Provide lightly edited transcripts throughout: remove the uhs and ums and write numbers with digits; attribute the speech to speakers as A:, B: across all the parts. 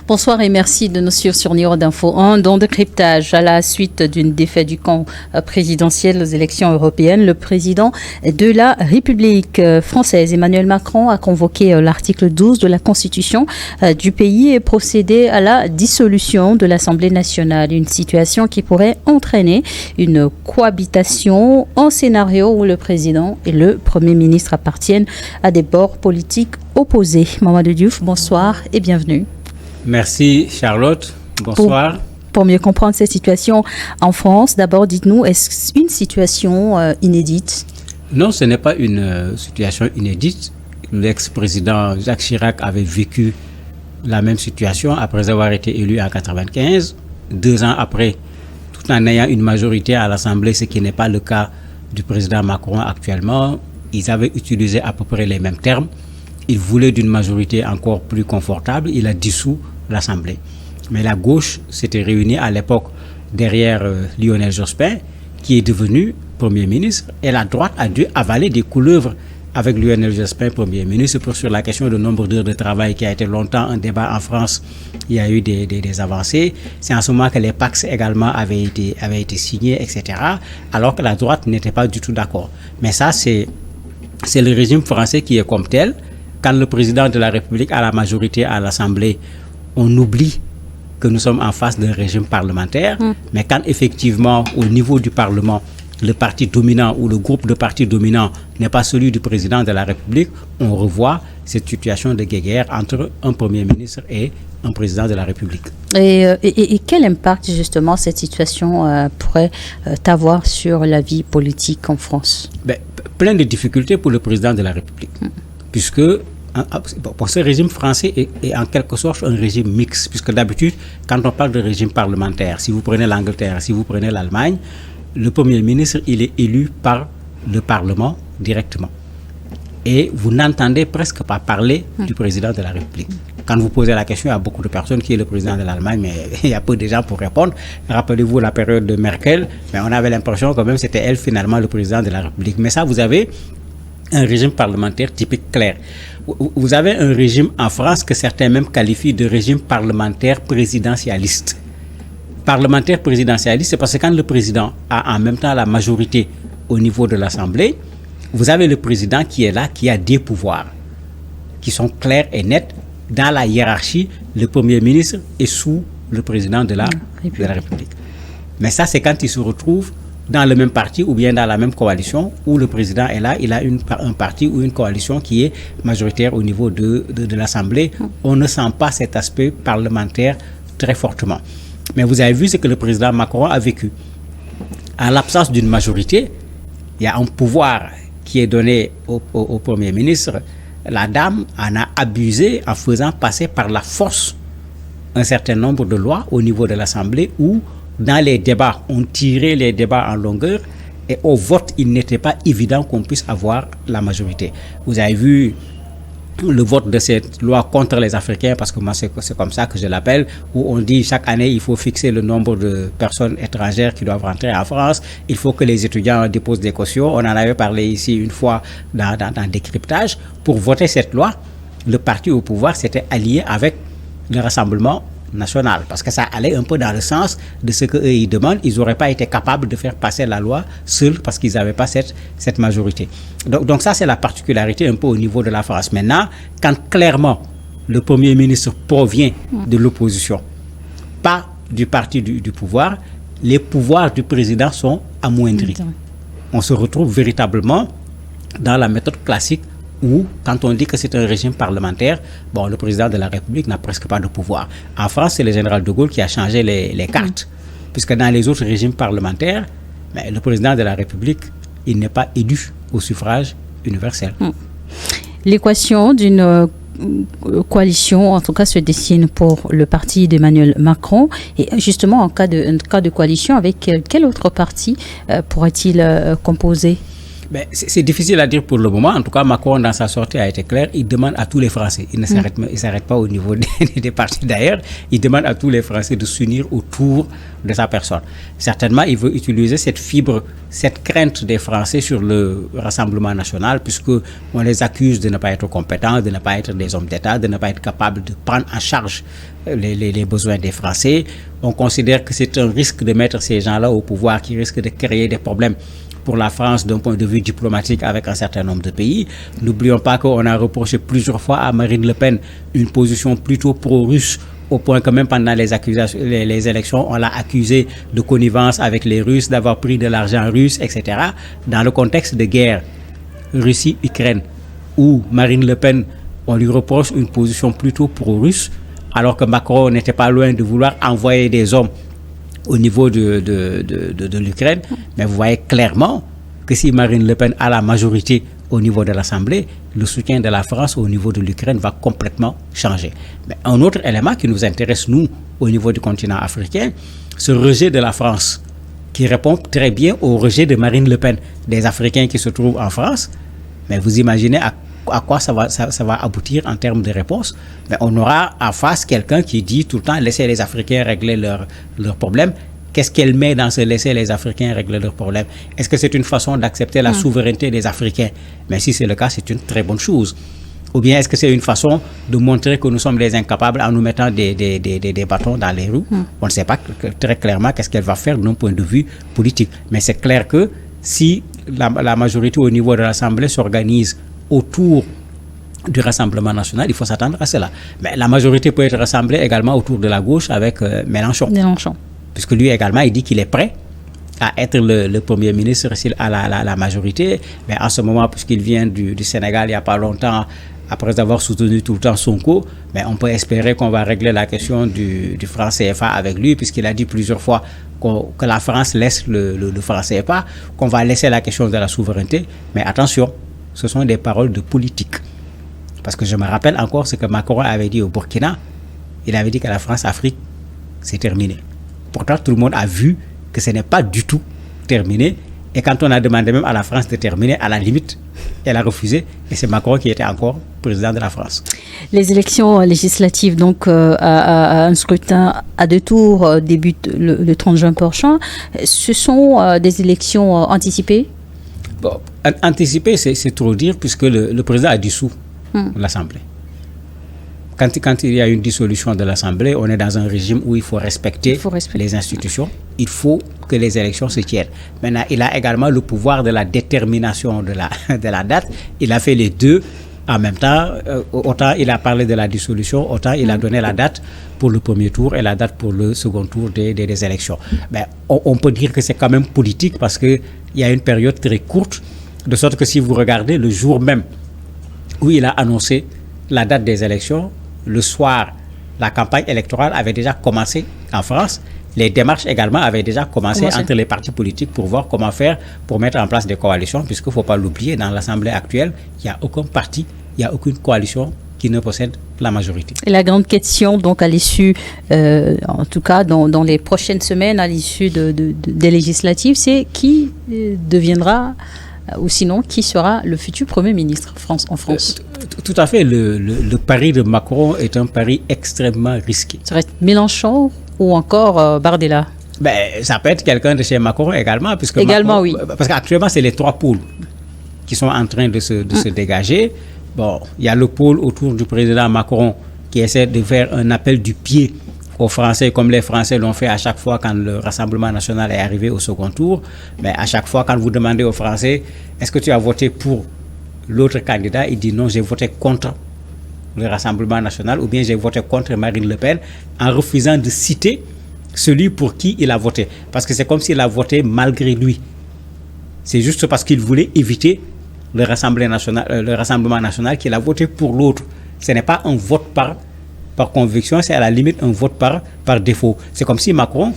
A: Bonsoir et merci de nous suivre sur Niro d'Info 1. Dans décryptage, à la suite d'une défaite du camp présidentiel aux élections européennes, le président de la République française, Emmanuel Macron, a convoqué l'article 12 de la Constitution du pays et procédé à la dissolution de l'Assemblée nationale. Une situation qui pourrait entraîner une cohabitation, un scénario où le président et le Premier ministre appartiennent à des bords politiques opposés. Mamadou Diouf, bonsoir et bienvenue.
B: Merci Charlotte, bonsoir.
A: Pour mieux comprendre cette situation en France, d'abord dites-nous, est-ce une situation inédite?
B: Non, ce n'est pas une situation inédite. L'ex-président Jacques Chirac avait vécu la même situation après avoir été élu en 1995, 2 ans après, tout en ayant une majorité à l'Assemblée, ce qui n'est pas le cas du président Macron actuellement. Ils avaient utilisé à peu près les mêmes termes. Il voulait d'une majorité encore plus confortable. Il a dissous l'Assemblée. Mais la gauche s'était réunie à l'époque derrière Lionel Jospin, qui est devenu Premier ministre. Et la droite a dû avaler des couleuvres avec Lionel Jospin, Premier ministre, sur la question du nombre d'heures de travail qui a été longtemps un débat en France. Il y a eu des avancées. C'est en ce moment que les Pax également avaient été signés, etc. Alors que la droite n'était pas du tout d'accord. Mais ça, c'est le régime français qui est comme tel. Quand le président de la République a la majorité à l'Assemblée, on oublie que nous sommes en face d'un régime parlementaire. Mais quand effectivement, au niveau du Parlement, le parti dominant ou le groupe de partis dominants n'est pas celui du président de la République, on revoit cette situation de guéguerre entre un Premier ministre et un président de la République.
A: Et quel impact justement cette situation pourrait avoir sur la vie politique en France?
B: Plein de difficultés pour le président de la République. Puisque pour ce régime français est en quelque sorte un régime mixte, puisque d'habitude, quand on parle de régime parlementaire, si vous prenez l'Angleterre, si vous prenez l'Allemagne, le Premier ministre, il est élu par le Parlement directement. Et vous n'entendez presque pas parler du président de la République. Quand vous posez la question à beaucoup de personnes qui est le président de l'Allemagne, mais il y a peu de gens pour répondre. Rappelez-vous la période de Merkel, mais on avait l'impression quand même c'était elle finalement le président de la République. Mais ça, vous avez un régime parlementaire typique clair. Vous avez un régime en France que certains même qualifient de régime parlementaire présidentialiste. Parlementaire présidentialiste, c'est parce que quand le président a en même temps la majorité au niveau de l'Assemblée, vous avez le président qui est là, qui a des pouvoirs, qui sont clairs et nets. Dans la hiérarchie, le Premier ministre est sous le président de la République. Mais ça, c'est quand il se retrouve dans le même parti ou bien dans la même coalition où le président est là, il a un parti ou une coalition qui est majoritaire au niveau de l'Assemblée. On ne sent pas cet aspect parlementaire très fortement. Mais vous avez vu ce que le président Macron a vécu. En l'absence d'une majorité, il y a un pouvoir qui est donné au Premier ministre. La dame en a abusé en faisant passer par la force un certain nombre de lois au niveau de l'Assemblée où dans les débats, on tirait les débats en longueur et au vote, il n'était pas évident qu'on puisse avoir la majorité. Vous avez vu le vote de cette loi contre les Africains, parce que moi c'est comme ça que je l'appelle, où on dit chaque année il faut fixer le nombre de personnes étrangères qui doivent rentrer en France, il faut que les étudiants déposent des cautions. On en avait parlé ici une fois dans Décryptage. Pour voter cette loi, le parti au pouvoir s'était allié avec le Rassemblement national, parce que ça allait un peu dans le sens de ce qu'eux ils demandent. Ils n'auraient pas été capables de faire passer la loi seuls parce qu'ils n'avaient pas cette majorité. Donc ça, c'est la particularité un peu au niveau de la France. Maintenant, quand clairement le Premier ministre provient de l'opposition, pas du parti du pouvoir, les pouvoirs du président sont amoindris. On se retrouve véritablement dans la méthode classique où, quand on dit que c'est un régime parlementaire, le président de la République n'a presque pas de pouvoir. En France, c'est le général de Gaulle qui a changé les cartes. Puisque dans les autres régimes parlementaires, le président de la République, il n'est pas élu au suffrage universel.
A: L'équation d'une coalition, en tout cas, se dessine pour le parti d'Emmanuel Macron. Et justement, en cas de coalition, avec quel autre parti pourrait-il composer?
B: Ben, c'est difficile à dire pour le moment. En tout cas, Macron, dans sa sortie, a été clair. Il demande à tous les Français. Il ne s'arrête pas au niveau des partis d'ailleurs. Il demande à tous les Français de s'unir autour de sa personne. Certainement, il veut utiliser cette fibre, cette crainte des Français sur le Rassemblement national, puisque on les accuse de ne pas être compétents, de ne pas être des hommes d'État, de ne pas être capables de prendre en charge les besoins des Français. On considère que c'est un risque de mettre ces gens-là au pouvoir qui risque de créer des problèmes pour la France d'un point de vue diplomatique avec un certain nombre de pays. N'oublions pas qu'on a reproché plusieurs fois à Marine Le Pen une position plutôt pro-russe, au point que même pendant les élections, on l'a accusé de connivence avec les Russes, d'avoir pris de l'argent russe, etc. Dans le contexte de guerre Russie-Ukraine, où Marine Le Pen, on lui reproche une position plutôt pro-russe, alors que Macron n'était pas loin de vouloir envoyer des hommes au niveau de l'Ukraine. Mais vous voyez clairement que si Marine Le Pen a la majorité au niveau de l'Assemblée, le soutien de la France au niveau de l'Ukraine va complètement changer. Mais un autre élément qui nous intéresse, nous, au niveau du continent africain, ce rejet de la France, qui répond très bien au rejet de Marine Le Pen, des Africains qui se trouvent en France. Mais vous imaginez à quoi ça va aboutir en termes de réponse. Mais on aura en face quelqu'un qui dit tout le temps laissez les Africains régler leurs problèmes. Qu'est-ce qu'elle met dans ce laisser les Africains régler leurs problèmes? Est-ce que c'est une façon d'accepter la souveraineté des Africains? Mais si c'est le cas, c'est une très bonne chose. Ou bien est-ce que c'est une façon de montrer que nous sommes les incapables en nous mettant des bâtons dans les roues? On ne sait pas très clairement qu'est-ce qu'elle va faire d'un point de vue politique. Mais c'est clair que si la majorité au niveau de l'Assemblée s'organise autour du Rassemblement national, il faut s'attendre à cela. Mais la majorité peut être rassemblée également autour de la gauche avec Mélenchon. Puisque lui également, il dit qu'il est prêt à être le Premier ministre s'il a la majorité. Mais en ce moment, puisqu'il vient du Sénégal il n'y a pas longtemps, après avoir soutenu tout le temps Sonko, mais on peut espérer qu'on va régler la question du franc CFA avec lui, puisqu'il a dit plusieurs fois que la France laisse le franc CFA, qu'on va laisser la question de la souveraineté. Mais attention, ce sont des paroles de politique. Parce que je me rappelle encore ce que Macron avait dit au Burkina. Il avait dit que la France-Afrique, c'est terminé. Pourtant, tout le monde a vu que ce n'est pas du tout terminé. Et quand on a demandé même à la France de terminer, à la limite, elle a refusé. Et c'est Macron qui était encore président de la France.
A: Les élections législatives, donc, à un scrutin à 2 tours, débutent le 30 juin prochain. Ce sont des élections anticipées?
B: Bon, anticiper, c'est trop dire, puisque le président a dissous l'Assemblée. Quand il y a une dissolution de l'Assemblée, on est dans un régime où il faut respecter les institutions. Il faut que les élections se tiennent. Maintenant, il a également le pouvoir de la détermination de la date. Il a fait les deux en même temps. Autant il a parlé de la dissolution, autant il a donné la date pour le premier tour et la date pour le second tour des élections. Mais on peut dire que c'est quand même politique parce qu'il y a une période très courte, de sorte que si vous regardez le jour même où il a annoncé la date des élections, le soir, la campagne électorale avait déjà commencé en France. Les démarches également avaient déjà commencé entre les partis politiques pour voir comment faire pour mettre en place des coalitions, puisqu'il ne faut pas l'oublier, dans l'Assemblée actuelle, il n'y a aucun parti, il n'y a aucune coalition qui ne possède la majorité. Et
A: la grande question, donc, à l'issue, en tout cas dans les prochaines semaines, à l'issue des législatives, c'est qui deviendra, ou sinon, qui sera le futur Premier ministre en France?
B: Tout à fait. Le pari de Macron est un pari extrêmement risqué.
A: Ça reste Mélenchon ou encore Bardella?
B: Ça peut être quelqu'un de chez Macron également.
A: Également, oui.
B: Parce qu'actuellement, c'est les 3 pôles qui sont en train de se dégager. Bon, il y a le pôle autour du président Macron qui essaie de faire un appel du pied aux Français, comme les Français l'ont fait à chaque fois quand le Rassemblement national est arrivé au second tour. Mais à chaque fois, quand vous demandez aux Français, est-ce que tu as voté pour l'autre candidat, il dit non, j'ai voté contre le Rassemblement national, ou bien j'ai voté contre Marine Le Pen, en refusant de citer celui pour qui il a voté. Parce que c'est comme s'il a voté malgré lui. C'est juste parce qu'il voulait éviter le Rassemblement national qu'il a voté pour l'autre. Ce n'est pas un vote par conviction, c'est à la limite un vote par défaut. C'est comme si Macron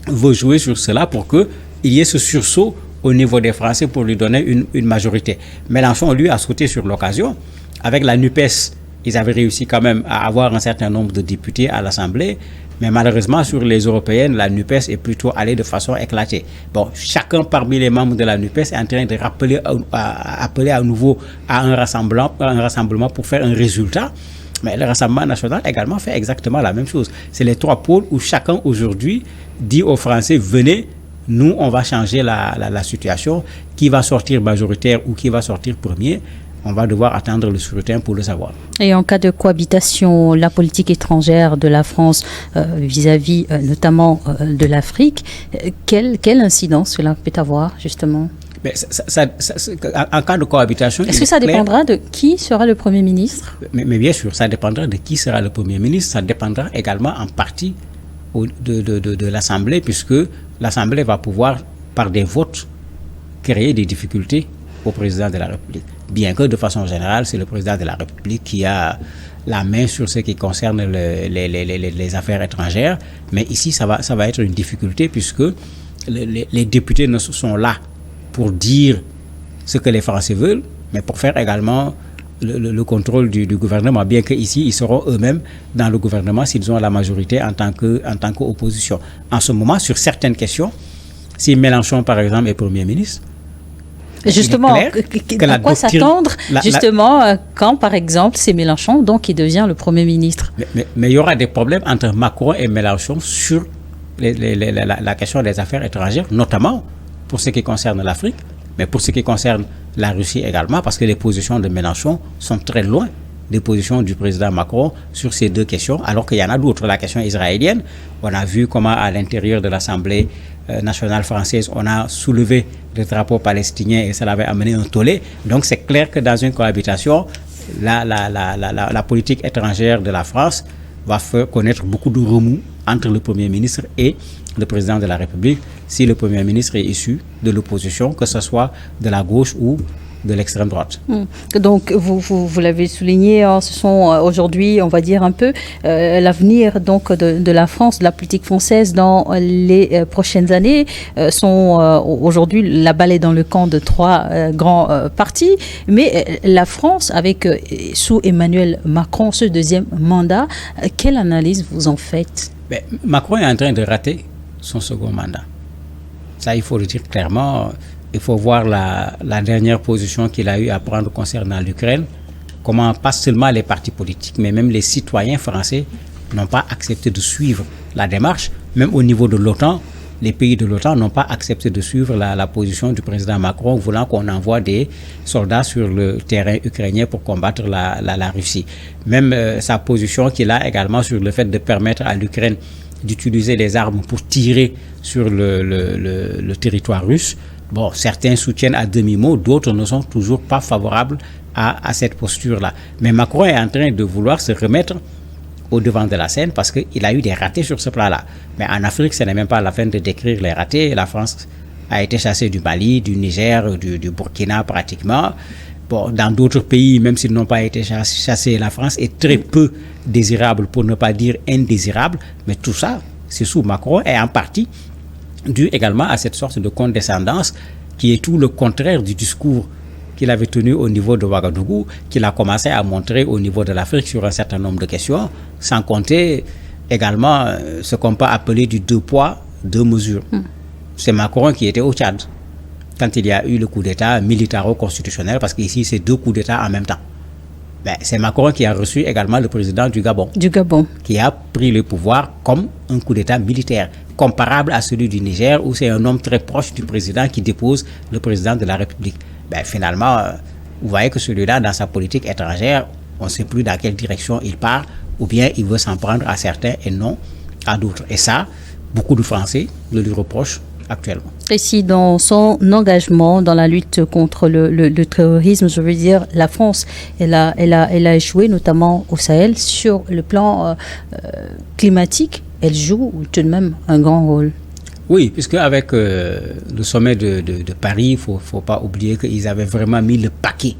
B: veut jouer sur cela pour qu'il y ait ce sursaut au niveau des Français pour lui donner une majorité. Mélenchon, lui, a sauté sur l'occasion avec la NUPES ils avaient réussi quand même à avoir un certain nombre de députés à l'Assemblée, mais malheureusement, sur les européennes, la NUPES est plutôt allée de façon éclatée. Bon, chacun parmi les membres de la NUPES est en train de appeler à nouveau à un rassemblement pour faire un résultat. Mais le Rassemblement national également fait exactement la même chose. C'est les trois pôles où chacun aujourd'hui dit aux Français, venez, nous, on va changer la situation. Qui va sortir majoritaire ou qui va sortir premier, on va devoir attendre le scrutin pour le savoir.
A: Et en cas de cohabitation, la politique étrangère de la France vis-à-vis notamment de l'Afrique, quelle incidence cela peut avoir justement?
B: Mais en cas de cohabitation...
A: Est-ce que ça dépendra de qui sera le Premier ministre?
B: Mais bien sûr, ça dépendra de qui sera le Premier ministre. Ça dépendra également en partie de l'Assemblée, puisque l'Assemblée va pouvoir, par des votes, créer des difficultés au président de la République. Bien que, de façon générale, c'est le président de la République qui a la main sur ce qui concerne les affaires étrangères. Mais ici, ça va être une difficulté, puisque les députés ne sont là pour dire ce que les Français veulent, mais pour faire également le contrôle du gouvernement, bien qu'ici, ils seront eux-mêmes dans le gouvernement s'ils ont la majorité en tant qu'opposition. En ce moment, sur certaines questions, si Mélenchon, par exemple, est Premier ministre,
A: justement, à quoi s'attendre justement quand, par exemple, c'est Mélenchon donc qui devient le Premier ministre?
B: Mais il y aura des problèmes entre Macron et Mélenchon sur la question des affaires étrangères, notamment pour ce qui concerne l'Afrique, mais pour ce qui concerne la Russie également, parce que les positions de Mélenchon sont très loin des positions du président Macron sur ces deux questions, alors qu'il y en a d'autres. La question israélienne, on a vu comment à l'intérieur de l'Assemblée nationale française, on a soulevé le drapeau palestinien et cela avait amené un tollé. Donc c'est clair que dans une cohabitation, la politique étrangère de la France va faire connaître beaucoup de remous entre le Premier ministre et le président de la République, si le Premier ministre est issu de l'opposition, que ce soit de la gauche ou de l'extrême droite.
A: Donc, vous l'avez souligné, ce sont aujourd'hui, on va dire un peu, l'avenir donc de la France, de la politique française dans les prochaines années. Aujourd'hui, la balle est dans le camp de trois grands partis, mais la France, avec sous Emmanuel Macron, ce deuxième mandat, quelle analyse vous en faites?
B: Macron est en train de rater son second mandat. Ça, il faut le dire clairement. Il faut voir la dernière position qu'il a eu à prendre concernant l'Ukraine. Comment pas seulement les partis politiques, mais même les citoyens français n'ont pas accepté de suivre la démarche. Même au niveau de l'OTAN, les pays de l'OTAN n'ont pas accepté de suivre la position du président Macron, voulant qu'on envoie des soldats sur le terrain ukrainien pour combattre la Russie. Même sa position qu'il a également sur le fait de permettre à l'Ukraine d'utiliser les armes pour tirer sur le territoire russe. Bon, certains soutiennent à demi-mot, d'autres ne sont toujours pas favorables à cette posture-là. Mais Macron est en train de vouloir se remettre au devant de la scène parce qu'il a eu des ratés sur ce plan-là. Mais en Afrique, ce n'est même pas la peine de décrire les ratés. La France a été chassée du Mali, du Niger, du Burkina pratiquement. Bon, dans d'autres pays, même s'ils n'ont pas été chassés, la France est très peu désirable, pour ne pas dire indésirable. Mais tout ça, c'est sous Macron et en partie dû également à cette sorte de condescendance qui est tout le contraire du discours qu'il avait tenu au niveau de Ouagadougou, qu'il a commencé à montrer au niveau de l'Afrique sur un certain nombre de questions, sans compter également ce qu'on peut appeler du deux poids, deux mesures. C'est Macron qui était au Tchad quand il y a eu le coup d'État militaro-constitutionnel, parce qu'ici c'est deux coups d'État en même temps. C'est Macron qui a reçu également le président du Gabon. Qui a pris le pouvoir comme un coup d'État militaire, comparable à celui du Niger, où c'est un homme très proche du président qui dépose le président de la République. Finalement, vous voyez que celui-là, dans sa politique étrangère, on ne sait plus dans quelle direction il part, ou bien il veut s'en prendre à certains et non à d'autres. Et ça, beaucoup de Français le lui reprochent actuellement.
A: Et si dans son engagement dans la lutte contre le terrorisme, je veux dire, la France, elle a échoué, notamment au Sahel, sur le plan climatique, elle joue tout de même un grand rôle.
B: Oui, puisque avec le sommet de Paris, il ne faut pas oublier qu'ils avaient vraiment mis le paquet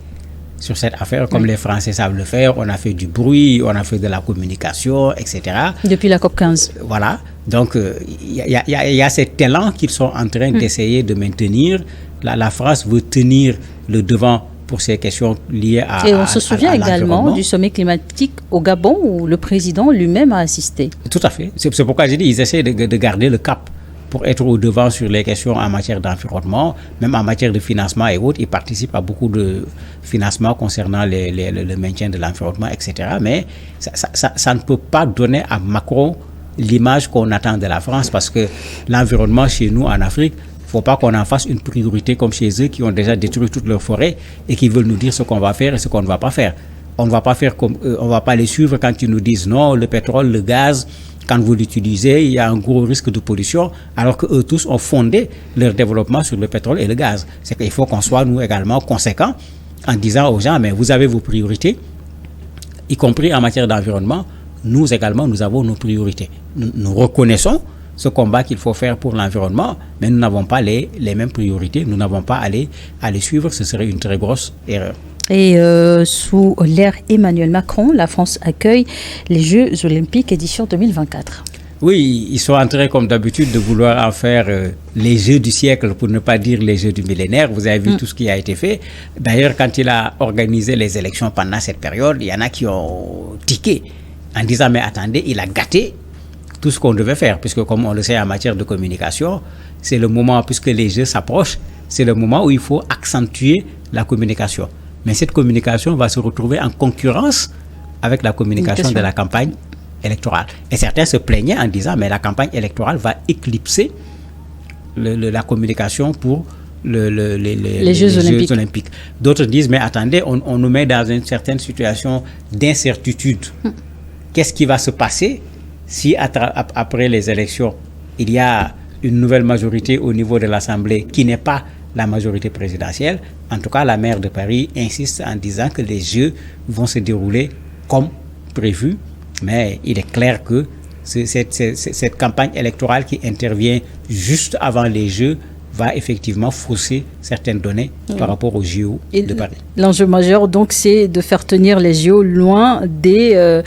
B: sur cette affaire, comme les Français savent le faire. On a fait du bruit, on a fait de la communication, etc.
A: Depuis la COP15.
B: Voilà. Donc, il y a cet élan qu'ils sont en train d'essayer de maintenir. La France veut tenir le devant pour ces questions liées à
A: Et on se souvient également
B: l'environnement.
A: du sommet climatique au Gabon où le président lui-même a assisté.
B: Tout à fait. C'est pourquoi j'ai dit ils essaient de garder le cap pour être au devant sur les questions en matière d'environnement, même en matière de financement et autres. Ils participent à beaucoup de financements concernant le maintien de l'environnement, etc. Mais ça ne peut pas donner à Macron l'image qu'on attend de la France, parce que l'environnement chez nous en Afrique, il ne faut pas qu'on en fasse une priorité comme chez eux qui ont déjà détruit toutes leurs forêts et qui veulent nous dire ce qu'on va faire et ce qu'on ne va pas faire. On ne va pas faire comme on va pas les suivre quand ils nous disent non, le pétrole, le gaz, quand vous l'utilisez, il y a un gros risque de pollution, alors qu'eux tous ont fondé leur développement sur le pétrole et le gaz. C'est qu'il faut qu'on soit, nous également, conséquents en disant aux gens, mais vous avez vos priorités, y compris en matière d'environnement, nous également, nous avons nos priorités. Nous reconnaissons ce combat qu'il faut faire pour l'environnement, mais nous n'avons pas les mêmes priorités, nous n'avons pas à les suivre, ce serait une très grosse erreur.
A: Et sous l'ère Emmanuel Macron, la France accueille les Jeux Olympiques édition 2024.
B: Oui, ils sont en train, comme d'habitude, de vouloir en faire les Jeux du siècle, pour ne pas dire les Jeux du millénaire. Vous avez vu tout ce qui a été fait. D'ailleurs, quand il a organisé les élections pendant cette période, il y en a qui ont tiqué en disant, mais attendez, il a gâté tout ce qu'on devait faire, puisque comme on le sait en matière de communication, c'est le moment, puisque les Jeux s'approchent, c'est le moment où il faut accentuer la communication. Mais cette communication va se retrouver en concurrence avec la communication de la campagne électorale. Et certains se plaignaient en disant, mais la campagne électorale va éclipser la communication pour les Jeux Olympiques. D'autres disent, mais attendez, on nous met dans une certaine situation d'incertitude. Qu'est-ce qui va se passer si après les élections, il y a une nouvelle majorité au niveau de l'Assemblée qui n'est pas la majorité présidentielle? En tout cas, la maire de Paris insiste en disant que les Jeux vont se dérouler comme prévu, mais il est clair que cette campagne électorale qui intervient juste avant les Jeux va effectivement fausser certaines données par rapport aux JO de Paris.
A: L'enjeu majeur, donc, c'est de faire tenir les JO loin des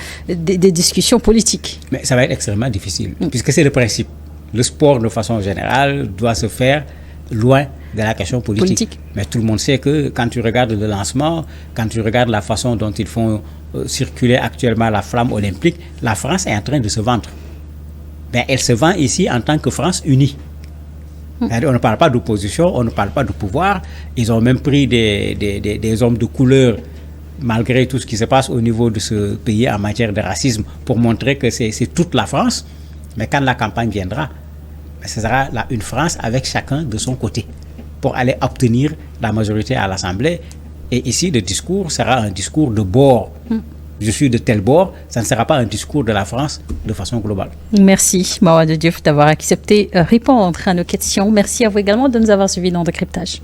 A: discussions politiques.
B: Mais ça va être extrêmement difficile, puisque c'est le principe. Le sport, de façon générale, doit se faire loin de la question politique. Mais tout le monde sait que quand tu regardes le lancement, quand tu regardes la façon dont ils font circuler actuellement la flamme olympique, la France est en train de se vendre. Mais elle se vend ici en tant que France unie. On ne parle pas d'opposition, on ne parle pas de pouvoir. Ils ont même pris des hommes de couleur, malgré tout ce qui se passe au niveau de ce pays en matière de racisme, pour montrer que c'est toute la France. Mais quand la campagne viendra, ce sera une France avec chacun de son côté pour aller obtenir la majorité à l'Assemblée. Et ici, le discours sera un discours de bord. Je suis de tel bord, ça ne sera pas un discours de la France de façon globale.
A: Merci, Mawade Diouf, d'avoir accepté répondre à nos questions. Merci à vous également de nous avoir suivis dans Décryptage.